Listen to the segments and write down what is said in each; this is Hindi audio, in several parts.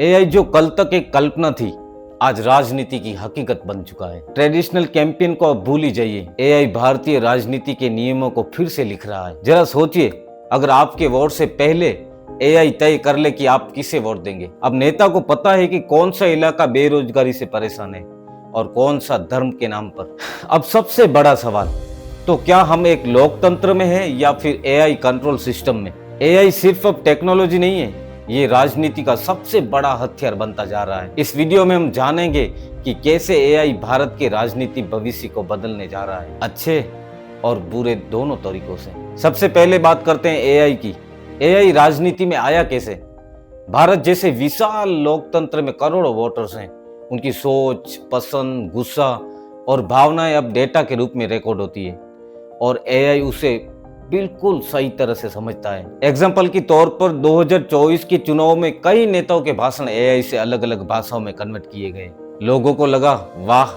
एआई जो कल तक एक कल्पना थी, आज राजनीति की हकीकत बन चुका है। ट्रेडिशनल कैंपेन को अब भूल ही जाइए, एआई भारतीय राजनीति के नियमों को फिर से लिख रहा है। जरा सोचिए, अगर आपके वोट से पहले एआई तय कर ले कि आप किसे वोट देंगे। अब नेता को पता है कि कौन सा इलाका बेरोजगारी से परेशान है और कौन सा धर्म के नाम पर। अब सबसे बड़ा सवाल, तो क्या हम एक लोकतंत्र में हैं या फिर एआई कंट्रोल सिस्टम में? एआई सिर्फ अब टेक्नोलॉजी नहीं है, ये राजनीति का सबसे बड़ा हथियार बनता जा रहा है। इस वीडियो में हम जानेंगे कि कैसे एआई भारत के राजनीति भविष्य को बदलने जा रहा है, अच्छे और बुरे दोनों तरीकों से। सबसे पहले बात करते हैं एआई की। एआई राजनीति में आया कैसे? भारत जैसे विशाल लोकतंत्र में करोड़ों वोटर्स हैं, उनकी सोच, पसंद, गुस्सा और भावनाएं अब डेटा के रूप में रिकॉर्ड होती है और एआई उसे बिल्कुल सही तरह से समझता है। एग्जाम्पल के तौर पर 2024 के चुनाव में कई नेताओं के भाषण एआई से अलग अलग भाषाओं में कन्वर्ट किए गए। लोगों को लगा, वाह,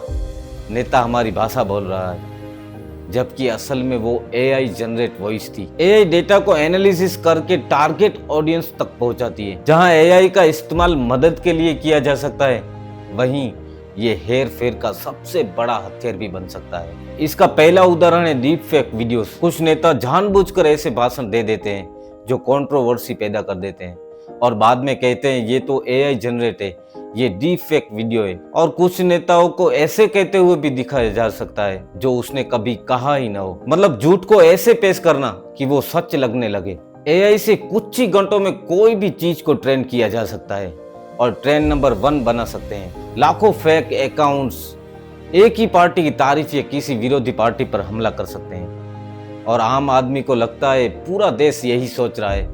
नेता हमारी भाषा बोल रहा है, जबकि असल में वो एआई जनरेट वॉइस थी। एआई डेटा को एनालिसिस करके टारगेट ऑडियंस तक पहुंचाती है। जहां एआई का इस्तेमाल मदद के लिए किया जा सकता है, वहीं ये हेर फेर का सबसे बड़ा हथियार भी बन सकता है। इसका पहला उदाहरण है डीप फेक वीडियोस। कुछ नेता जानबूझकर ऐसे भाषण दे देते हैं जो कंट्रोवर्सी पैदा कर देते हैं और बाद में कहते हैं ये तो एआई जनरेट है, ये डीप फेक वीडियो है। और कुछ नेताओं को ऐसे कहते हुए भी दिखाया जा सकता है जो उसने कभी कहा ही ना हो। मतलब झूठ को ऐसे पेश करना कि वो सच लगने लगे। एआई से कुछ ही घंटों में कोई भी चीज को ट्रेंड किया जा सकता है और ट्रेंड नंबर 1 बना सकते हैं। लाखों फेक अकाउंट्स एक ही पार्टी की तारीफ या किसी विरोधी पार्टी पर हमला कर सकते हैं और आम आदमी को लगता है पूरा देश यही सोच रहा है,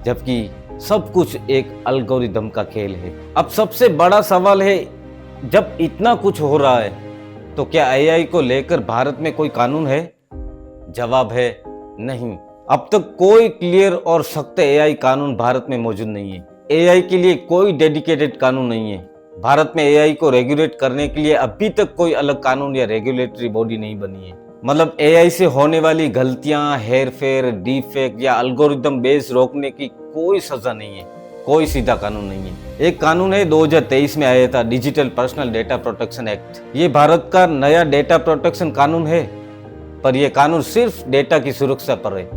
जबकि सब कुछ एक एल्गोरिदम का खेल है। अब सबसे बड़ा सवाल है, जब इतना कुछ हो रहा है तो क्या एआई को लेकर भारत में कोई कानून है? जवाब है नहीं। अब तक कोई क्लियर और सख्त एआई कानून भारत में मौजूद नहीं है। एआई के लिए कोई डेडिकेटेड कानून नहीं है। भारत में एआई को रेगुलेट करने के लिए अभी तक कोई अलग कानून या रेगुलेटरी बॉडी नहीं बनी है। मतलब एआई से होने वाली गलतियां, हेरफेर, डीप फेक या एल्गोरिदम बेस रोकने की कोई सजा नहीं है, कोई सीधा कानून नहीं है। एक कानून है 2023 में आया था, digital personal data protection act. ये भारत का नया डेटा प्रोटेक्शन कानून है, पर यह कानून सिर्फ डेटा की सुरक्षा पर है।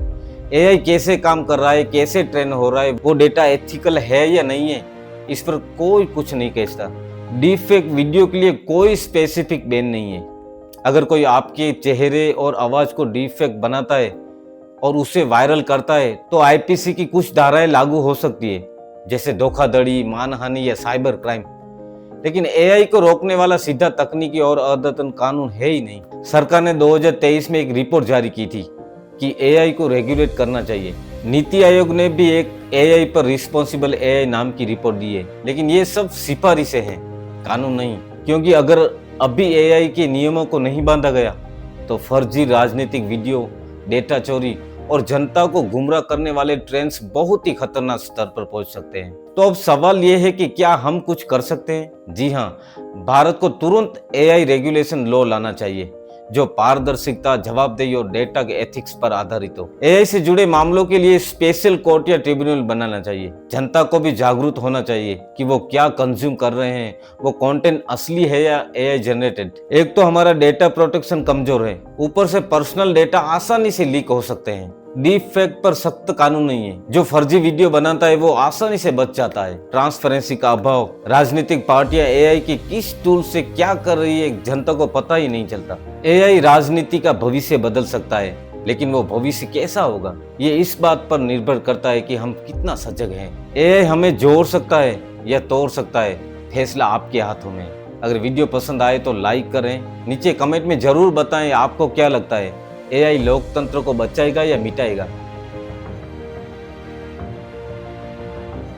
एआई कैसे काम कर रहा है, कैसे ट्रेन हो रहा है, वो डेटा एथिकल है या नहीं है, इस पर कोई कुछ नहीं कहता। डीप फेक वीडियो के लिए कोई स्पेसिफिक बैन नहीं है। अगर कोई आपके चेहरे और आवाज को डीप फेक बनाता है और उसे वायरल करता है तो आईपीसी की कुछ धाराएं लागू हो सकती है, जैसे धोखाधड़ी, मानहानि या साइबर क्राइम। लेकिन एआई को रोकने वाला सीधा तकनीकी और अद्यतन कानून है ही नहीं। सरकार ने 2023 में एक रिपोर्ट जारी की थी कि एआई को रेगुलेट करना चाहिए। नीति आयोग ने भी एक एआई पर रिस्पॉन्सिबल एआई नाम की रिपोर्ट दी है, लेकिन ये सब सिफारिशें हैं, कानून नहीं। क्योंकि अगर अभी एआई के नियमों को नहीं बांधा गया तो फर्जी राजनीतिक वीडियो, डेटा चोरी और जनता को गुमराह करने वाले ट्रेंड्स बहुत ही खतरनाक स्तर पर पहुंच सकते हैं। तो अब सवाल यह है कि क्या हम कुछ कर सकते हैं? जी हाँ, भारत को तुरंत एआई रेगुलेशन लॉ लाना चाहिए जो पारदर्शिता, जवाबदेही और डेटा के एथिक्स पर आधारित हो। एआई से जुड़े मामलों के लिए स्पेशल कोर्ट या ट्रिब्यूनल बनाना चाहिए। जनता को भी जागरूक होना चाहिए कि वो क्या कंज्यूम कर रहे हैं, वो कंटेंट असली है या एआई जनरेटेड। एक तो हमारा डेटा प्रोटेक्शन कमजोर है, ऊपर से पर्सनल डेटा आसानी से लीक हो सकते हैं। डीप फेक पर सख्त कानून नहीं है, जो फर्जी वीडियो बनाता है वो आसानी से बच जाता है। ट्रांसपेरेंसी का अभाव, राजनीतिक पार्टियां एआई की किस टूल से क्या कर रही है जनता को पता ही नहीं चलता। एआई राजनीति का भविष्य बदल सकता है, लेकिन वो भविष्य कैसा होगा ये इस बात पर निर्भर करता है कि हम कितना सजग हैं। एआई हमें जोड़ सकता है या तोड़ सकता है, फैसला आपके हाथों में। अगर वीडियो पसंद आए तो लाइक करें, नीचे कमेंट में जरूर बताएं आपको क्या लगता है, एआई लोकतंत्र को बचाएगा या मिटाएगा।